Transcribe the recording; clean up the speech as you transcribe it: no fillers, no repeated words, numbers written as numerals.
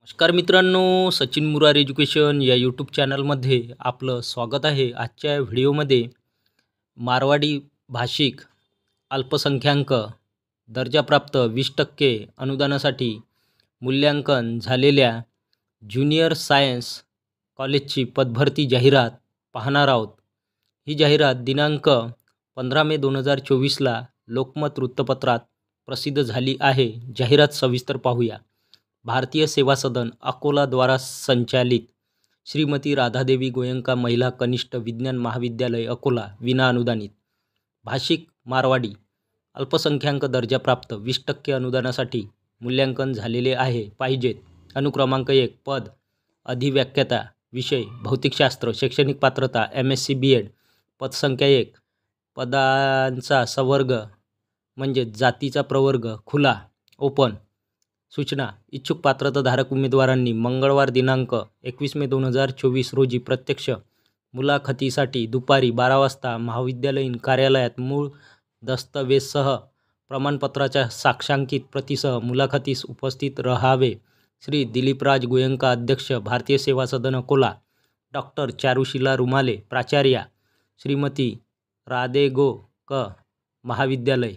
नमस्कार मित्रांनो, सचिन मुरार एज्युकेशन या यूट्यूब चॅनलमध्ये आपलं स्वागत आहे. आजच्या व्हिडिओमध्ये मारवाडी भाषिक अल्पसंख्याक दर्जाप्राप्त 20% अनुदानासाठी मूल्यांकन झालेल्या ज्युनियर सायन्स कॉलेजची पदभरती जाहिरात पाहणार आहोत. ही जाहिरात दिनांक 15 मे 2024ला लोकमत वृत्तपत्रात प्रसिद्ध झाली आहे. जाहिरात सविस्तर पाहूया. भारतीय सेवा सदन अकोला द्वारा संचालित श्रीमती राधादेवी गोयंका महिला कनिष्ठ विज्ञान महाविद्यालय अकोला विना अनुदानित भाषिक मारवाडी अल्पसंख्याक दर्जाप्राप्त 20% अनुदानासाठी मूल्यांकन झालेले आहे पाहिजेत. अनुक्रमांक 1 पद अधिव्याख्याता विषय भौतिकशास्त्र शैक्षणिक पात्रता MSc BEd पदसंख्या 1 पदांचा संवर्ग म्हणजे जातीचा प्रवर्ग खुला ओपन. सूचना इच्छुक पात्रताधारक उमेदवारांनी मंगळवार दिनांक 21 मे 2024 रोजी प्रत्यक्ष मुलाखतीसाठी दुपारी 12 वाजता महाविद्यालयीन कार्यालयात मूळ दस्तवेजसह प्रमाणपत्राच्या साक्षांकित प्रतीसह मुलाखतीस उपस्थित राहावे. श्री दिलीपराज गोयंका अध्यक्ष भारतीय सेवा सदन अकोला. डॉक्टर चारुशीला रुमाले प्राचार्या. श्रीमती राधेगो क महाविद्यालय